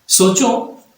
सोचो,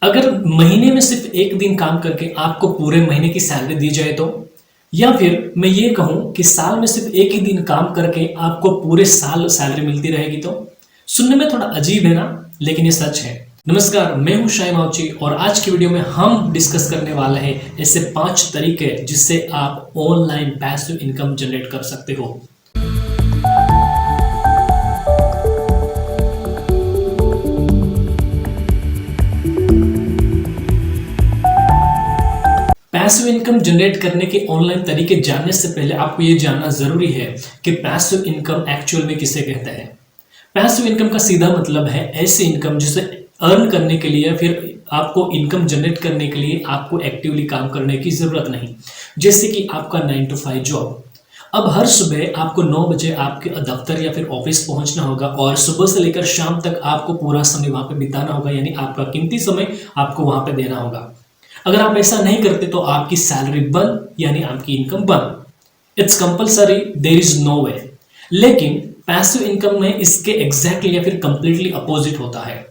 अगर महीने में सिर्फ एक दिन काम करके आपको पूरे महीने की सैलरी दी जाए तो, या फिर मैं ये कहूं कि साल में सिर्फ एक ही दिन काम करके आपको पूरे साल सैलरी मिलती रहेगी तो। सुनने में थोड़ा अजीब है ना, लेकिन ये सच है। नमस्कार, मैं हूं शाय माउची और आज की वीडियो में हम डिस्कस करने वाले हैं ऐसे 5 तरीके जिससे आप ऑनलाइन पैसिव इनकम जनरेट कर सकते हो। पैसिव इनकम जनरेट करने के ऑनलाइन तरीके जानने से पहले आपको यह जानना जरूरी है कि पैसिव इनकम एक्चुअल में किसे कहते हैं। पैसिव इनकम का सीधा मतलब है ऐसी इनकम जिसे अर्न करने के लिए, फिर आपको इनकम जनरेट करने के लिए आपको एक्टिवली काम करने की जरूरत नहीं। जैसे कि आपका 9 to 5 जॉब। अब हर सुबह आपको 9 बजे आपके दफ्तर या फिर ऑफिस पहुंचना होगा और सुबह से लेकर शाम तक आपको पूरा समय वहां पे बिताना होगा, यानी आपका कीमती समय आपको वहां पे देना होगा। अगर आप ऐसा नहीं करते तो आपकी सैलरी बंद, यानी आपकी इनकम बंद। It's compulsory, there is no way. लेकिन पैसिव इनकम में इसके एग्जैक्टली या फिर कंप्लीटली अपोजिट होता है।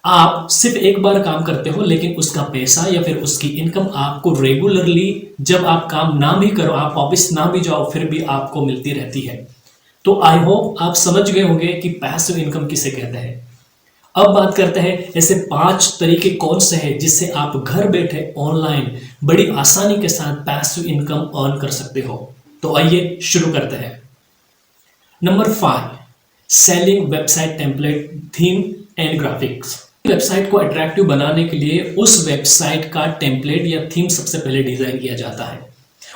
आप सिर्फ एक बार काम करते हो, लेकिन उसका पैसा या फिर उसकी इनकम आपको रेगुलरली, जब आप काम ना भी करो, आप ऑफिस ना भी जाओ, फिर भी आपको मिलती रहती है। तो आई होप आप समझ गए होंगे कि पैसिव इनकम किसे कहते हैं। अब बात करते हैं ऐसे 5 तरीके कौन से हैं जिससे आप घर बैठे ऑनलाइन बड़ी आसानी के साथ पैसिव इनकम अर्न कर सकते हो। तो आइए शुरू करते हैं। Number 5, selling website template, theme and graphics. Website को अट्रैक्टिव बनाने के लिए उस वेबसाइट का टेम्पलेट या थीम सबसे पहले डिजाइन किया जाता है।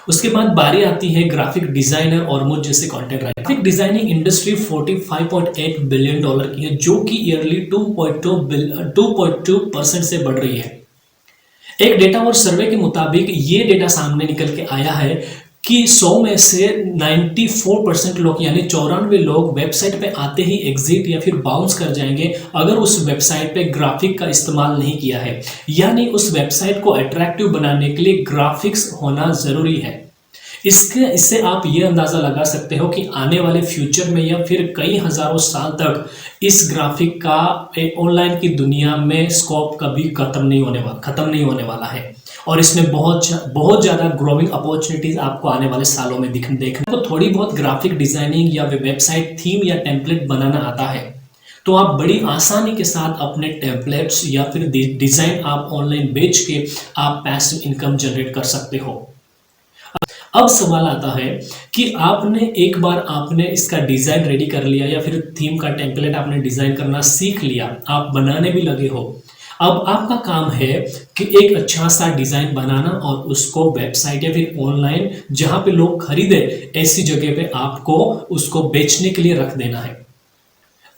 उसके बाद बारी आती है ग्राफिक डिजाइनर और मुझ जैसे content writer. Graphic designing industry $45.8 billion की है, जो कि ईयरली 2.2% से बढ़ रही है। एक डेटा और सर्वे के मुताबिक ये डेटा सामने निकल के आया है कि 100 में से 94% लोग, यानी 94 लोग वेबसाइट पे आते ही एग्जिट या फिर बाउंस कर जाएंगे अगर उस वेबसाइट पे ग्राफिक का इस्तेमाल नहीं किया है। यानी उस वेबसाइट को अट्रैक्टिव बनाने के लिए ग्राफिक्स होना जरूरी है। इससे आप ये अंदाजा लगा सकते हो कि आने वाले फ्यूचर में या फिर कई हजारों साल तक इस ग्राफिक का ऑनलाइन की दुनिया में स्कोप कभी खत्म नहीं होने वाला है। और इसमें बहुत ज़्यादा ग्रोइंग अपॉर्चुनिटीज आपको आने वाले सालों में देखने को। थोड़ी बहुत ग्राफिक डिजाइनिंग या वेबसाइट थीम या टेम्पलेट बनाना आता है तो आप बड़ी आसानी के साथ अपने टेम्पलेट्स या फिर डिजाइन आप ऑनलाइन बेच के आप पैसिव इनकम जनरेट कर सकते हो। अब सवाल आता है कि आपने एक बार आपने इसका डिजाइन रेडी कर लिया या फिर थीम का टेम्पलेट आपने डिजाइन करना सीख लिया, आप बनाने भी लगे हो। अब आपका काम है कि एक अच्छा सा डिजाइन बनाना और उसको वेबसाइट या फिर ऑनलाइन जहां पे लोग खरीदे ऐसी जगह पे आपको उसको बेचने के लिए रख देना है।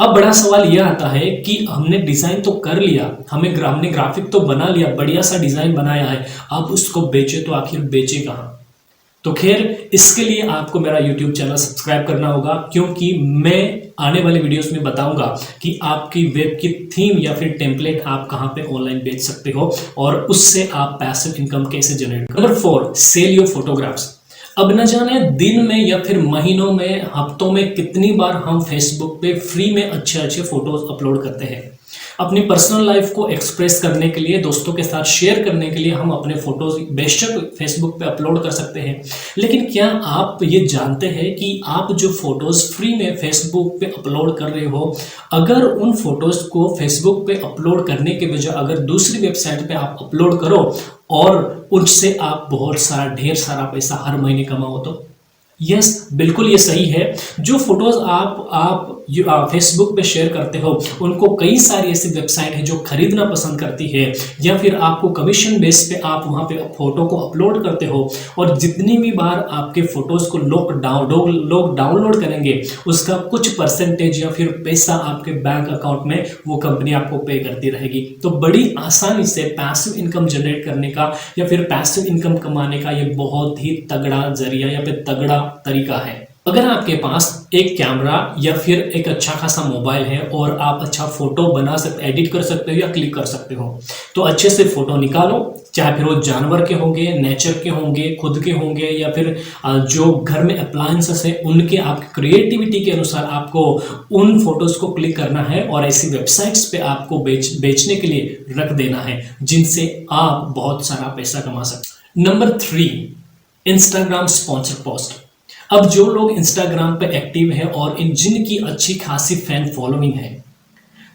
अब बड़ा सवाल यह आता है कि हमने डिजाइन तो कर लिया, हमने ग्राफिक तो बना लिया, बढ़िया सा डिजाइन बनाया है, अब उसको बेचे तो आखिर बेचे कहां? तो खैर, इसके लिए आपको मेरा YouTube चैनल सब्सक्राइब करना होगा, क्योंकि मैं आने वाले वीडियोस में बताऊंगा कि आपकी वेब की थीम या फिर टेम्पलेट आप कहां पे ऑनलाइन बेच सकते हो और उससे आप पैसिव इनकम कैसे जनरेट कर। Number 4, sell your photographs. अब न जाने दिन में या फिर महीनों में, हफ्तों में कितनी बार हम फेसबुक पे फ्री में अच्छे फोटोज अपलोड करते हैं। अपनी पर्सनल लाइफ को एक्सप्रेस करने के लिए, दोस्तों के साथ शेयर करने के लिए हम अपने फोटोज बेशक फेसबुक पे अपलोड कर सकते हैं। लेकिन क्या आप ये जानते हैं कि आप जो फोटोज फ्री में फेसबुक पे अपलोड कर रहे हो, अगर उन फोटोज को फेसबुक पे अपलोड करने के बजाय अगर दूसरी वेबसाइट पे आप अपलोड करो और उनसे आप ढेर सारा पैसा हर महीने कमाओ तो? यस, बिल्कुल ये सही है। जो फोटोज आप फेसबुक पे शेयर करते हो उनको कई सारी ऐसी वेबसाइट है जो खरीदना पसंद करती है, या फिर आपको कमीशन बेस पे आप वहां पे फोटो को अपलोड करते हो और जितनी भी बार आपके फोटोज को लोग डाउनलोड करेंगे उसका कुछ परसेंटेज या फिर पैसा आपके बैंक अकाउंट में वो कंपनी आपको पे करती रहेगी। तो बड़ी आसानी से पैसिव इनकम जनरेट करने का या फिर पैसिव इनकम कमाने का ये बहुत ही तगड़ा जरिया या फिर तगड़ा तरीका है। अगर आपके पास एक कैमरा या फिर एक अच्छा खासा मोबाइल है और आप अच्छा फोटो बना सकते, एडिट कर सकते हो या क्लिक कर सकते हो, तो अच्छे से फोटो निकालो, चाहे फिर वो जानवर के होंगे, नेचर के होंगे, खुद के होंगे, या फिर जो घर में अप्लायंसेस है उनके, आपकी क्रिएटिविटी के अनुसार आपको उन फोटोज को क्लिक करना है और ऐसी वेबसाइट्स पे आपको बेचने के लिए रख देना है, जिनसे आप बहुत सारा पैसा कमा सकते। Number 3, Instagram sponsor post. अब जो लोग इंस्टाग्राम पे एक्टिव है और इन जिनकी अच्छी खासी फैन फॉलोइंग है,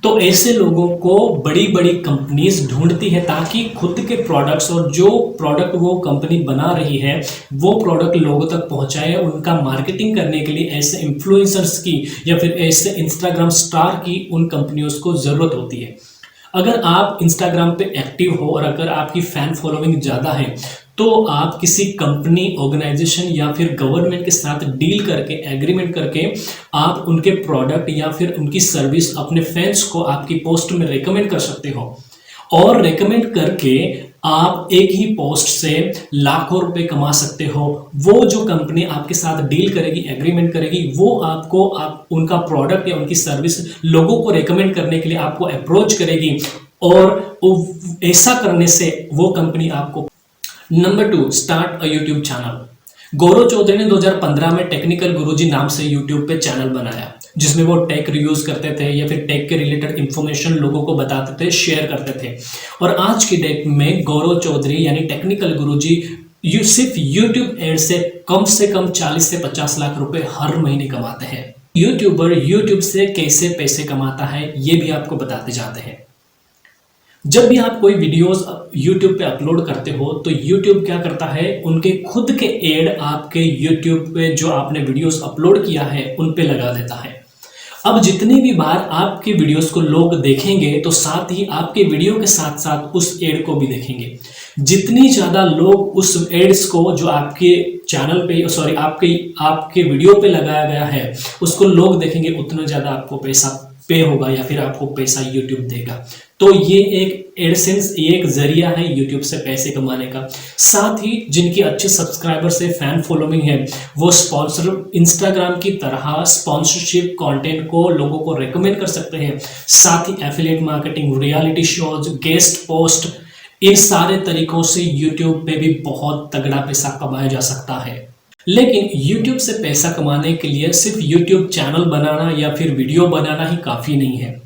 तो ऐसे लोगों को बड़ी बड़ी कंपनीज ढूंढती है ताकि खुद के प्रोडक्ट्स और जो प्रोडक्ट वो कंपनी बना रही है वो प्रोडक्ट लोगों तक पहुंचाए। उनका मार्केटिंग करने के लिए ऐसे इन्फ्लुएंसर्स की या फिर ऐसे इंस्टाग्राम स्टार की उन कंपनियों को ज़रूरत होती है। अगर आप इंस्टाग्राम पे एक्टिव हो और अगर आपकी फैन फॉलोइंग ज़्यादा है, तो आप किसी कंपनी, ऑर्गेनाइजेशन या फिर गवर्नमेंट के साथ डील करके, एग्रीमेंट करके आप उनके प्रोडक्ट या फिर उनकी सर्विस अपने फैंस को आपकी पोस्ट में रेकमेंड कर सकते हो। और रेकमेंड करके आप एक ही पोस्ट से लाखों रुपए कमा सकते हो। वो जो कंपनी आपके साथ डील करेगी, एग्रीमेंट करेगी, वो आपको उनका प्रोडक्ट या उनकी सर्विस लोगों को रेकमेंड करने के लिए आपको अप्रोच करेगी और ऐसा करने से वो कंपनी आपको। Number 2, start a YouTube channel. Gaurav Chaudhary ने 2015 में टेक्निकल गुरुजी नाम से यूट्यूब पे चैनल बनाया, जिसमें वो टेक रिव्यूज करते थे या फिर टेक के रिलेटेड इंफॉर्मेशन लोगों को बताते थे, शेयर करते थे। और आज की डेट में गौरव चौधरी यानी टेक्निकल गुरुजी सिर्फ यूट्यूब एड से कम 40 से 50 लाख रुपए हर महीने कमाते हैं। यूट्यूबर यूट्यूब से कैसे पैसे कमाता है ये भी आपको बताते जाते हैं। जब भी आप कोई वीडियोस YouTube पे अपलोड करते हो तो YouTube क्या करता है, उनके खुद के एड आपके YouTube पे जो आपने वीडियोस अपलोड किया है उन पे लगा देता है। अब जितनी भी बार आपके वीडियोस को लोग देखेंगे तो साथ ही आपके वीडियो के साथ साथ उस एड को भी देखेंगे। जितनी ज़्यादा लोग उस एड्स को जो आपके चैनल पे, आपके वीडियो पे लगाया गया है उसको लोग देखेंगे, उतना ज़्यादा आपको पैसा पे होगा या फिर आपको पैसा यूट्यूब देगा। तो ये एक एडसेंस, ये एक जरिया है यूट्यूब से पैसे कमाने का। साथ ही जिनकी अच्छे सब्सक्राइबर्स है, फैन फॉलोइंग है, वो स्पॉन्सर, इंस्टाग्राम की तरह स्पॉन्सरशिप कंटेंट को लोगों को रेकमेंड कर सकते हैं। साथ ही affiliate marketing, reality shows, guest post, इन सारे तरीकों से यूट्यूब पे भी बहुत तगड़ा पैसा कमाया जा सकता है। लेकिन YouTube से पैसा कमाने के लिए सिर्फ YouTube चैनल बनाना या फिर वीडियो बनाना ही काफ़ी नहीं है।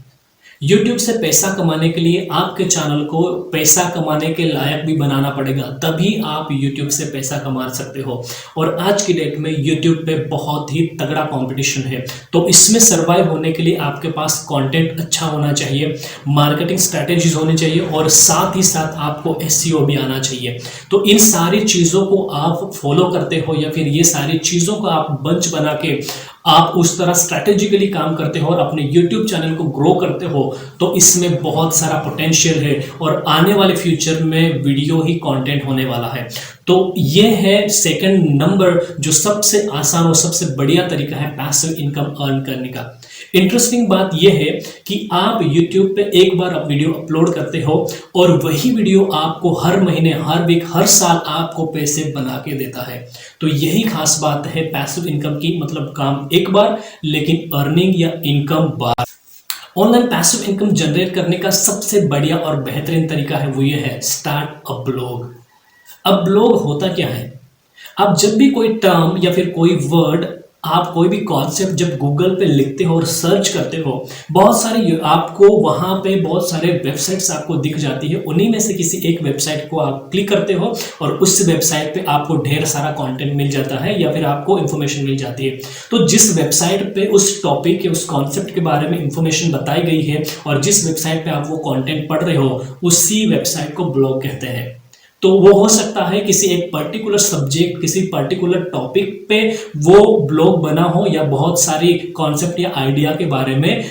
YouTube से पैसा कमाने के लिए आपके चैनल को पैसा कमाने के लायक भी बनाना पड़ेगा, तभी आप YouTube से पैसा कमा सकते हो। और आज की डेट में YouTube पे बहुत ही तगड़ा कंपटीशन है, तो इसमें सर्वाइव होने के लिए आपके पास कंटेंट अच्छा होना चाहिए, मार्केटिंग स्ट्रैटेजीज होनी चाहिए और साथ ही साथ आपको SEO भी आना चाहिए। तो इन सारी चीज़ों को आप फॉलो करते हो या फिर ये सारी चीज़ों को आप बंच बना के आप उस तरह स्ट्रैटेजिकली काम करते हो और अपने YouTube चैनल को ग्रो करते हो, तो इसमें बहुत सारा पोटेंशियल है और आने वाले फ्यूचर में वीडियो ही कंटेंट होने वाला है। तो ये है सेकंड नंबर जो सबसे आसान और सबसे बढ़िया तरीका है पैसिव इनकम अर्न करने का। इंटरेस्टिंग बात यह है कि आप YouTube पे एक बार वीडियो अपलोड करते हो और वही वीडियो आपको हर महीने, हर वीक, हर साल आपको पैसे बना के देता है। तो यही खास बात है पैसिव इनकम की, मतलब काम एक बार लेकिन अर्निंग या इनकम बार। ऑनलाइन पैसिव इनकम जनरेट करने का सबसे बढ़िया और बेहतरीन तरीका है वो ये है, स्टार्ट अ ब्लॉग। अब ब्लॉग होता क्या है, आप जब भी कोई टर्म या फिर कोई वर्ड, आप कोई भी कॉन्सेप्ट जब गूगल पे लिखते हो और सर्च करते हो, बहुत सारी आपको वहाँ पे बहुत सारे वेबसाइट्स आपको दिख जाती है। उन्हीं में से किसी एक वेबसाइट को आप क्लिक करते हो और उस वेबसाइट पे आपको ढेर सारा कंटेंट मिल जाता है या फिर आपको इन्फॉर्मेशन मिल जाती है। तो जिस वेबसाइट पे उस टॉपिक के, उस कॉन्सेप्ट के बारे में इंफॉर्मेशन बताई गई है और जिस वेबसाइट पे आप वो कॉन्टेंट पढ़ रहे हो, उसी वेबसाइट को ब्लॉग कहते हैं। तो वो हो सकता है किसी एक पर्टिकुलर सब्जेक्ट, किसी पर्टिकुलर टॉपिक पे वो ब्लॉग बना हो या बहुत सारी कॉन्सेप्ट या आइडिया के बारे में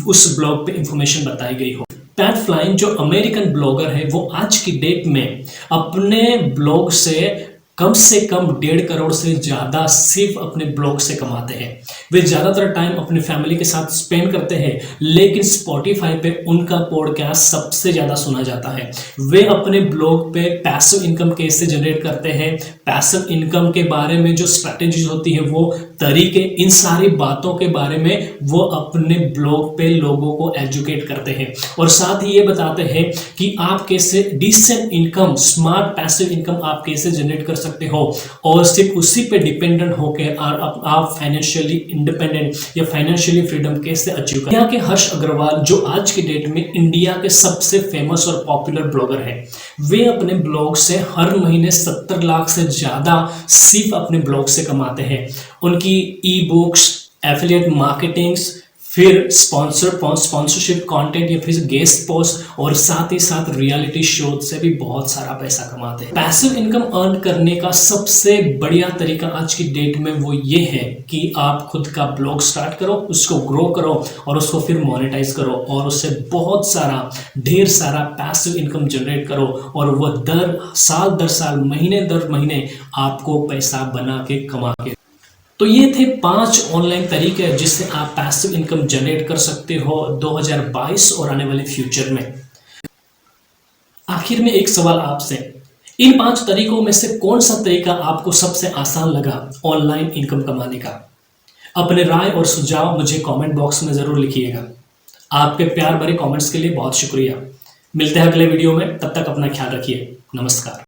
उस ब्लॉग पे इंफॉर्मेशन बताई गई हो। पैट फ्लाइन जो अमेरिकन ब्लॉगर है, वो आज की डेट में अपने ब्लॉग से कम से कम 1.5 करोड़ से ज़्यादा सिर्फ अपने ब्लॉग से कमाते हैं। वे ज़्यादातर टाइम अपनी फैमिली के साथ स्पेंड करते हैं, लेकिन स्पॉटिफाई पे उनका पॉडकास्ट सबसे ज़्यादा सुना जाता है। वे अपने ब्लॉग पे पैसिव इनकम कैसे जनरेट करते हैं, पैसिव इनकम के बारे में जो स्ट्रैटेजीज होती है, वो तरीके, इन सारी बातों के बारे में वो अपने ब्लॉग पे लोगों को एजुकेट करते हैं और साथ ही ये बताते हैं कि आप कैसे decent income, smart passive income आप कैसे जनरेट कर सकते हो और सिर्फ उसी पे डिपेंडेंट होकर आप फाइनेंशियली इंडिपेंडेंट या फाइनेंशियली फ्रीडम कैसे अचीव करें। यहाँ के हर्ष अग्रवाल जो आज की डेट में इंडिया के सबसे फेमस और पॉपुलर ब्लॉगर हैं, वे अपने ब्लॉग से हर महीने 70 लाख से ज्यादा सिर्फ अपने ब्लॉग से कमाते हैं। उनकी ई बुक्स, एफिलिएट मार्केटिंग्स, फिर स्पॉन्सरशिप कंटेंट या फिर गेस्ट पोस्ट और साथ ही साथ रियलिटी शो से भी बहुत सारा पैसा कमाते हैं। पैसिव इनकम अर्न करने का सबसे बढ़िया तरीका आज की डेट में वो ये है कि आप खुद का ब्लॉग स्टार्ट करो, उसको ग्रो करो और उसको फिर मोनेटाइज करो और उससे बहुत सारा, ढेर सारा पैसिव इनकम जनरेट करो और वो दर साल, महीने दर महीने आपको पैसा बना के कमा के। तो ये थे 5 ऑनलाइन तरीके जिससे आप पैसिव इनकम जनरेट कर सकते हो 2022 और आने वाले फ्यूचर में। आखिर में एक सवाल आपसे, इन 5 तरीकों में से कौन सा तरीका आपको सबसे आसान लगा ऑनलाइन इनकम कमाने का? अपने राय और सुझाव मुझे कमेंट बॉक्स में जरूर लिखिएगा। आपके प्यार भरे कमेंट्स के लिए बहुत शुक्रिया। मिलते हैं अगले वीडियो में, तब तक अपना ख्याल रखिए। नमस्कार।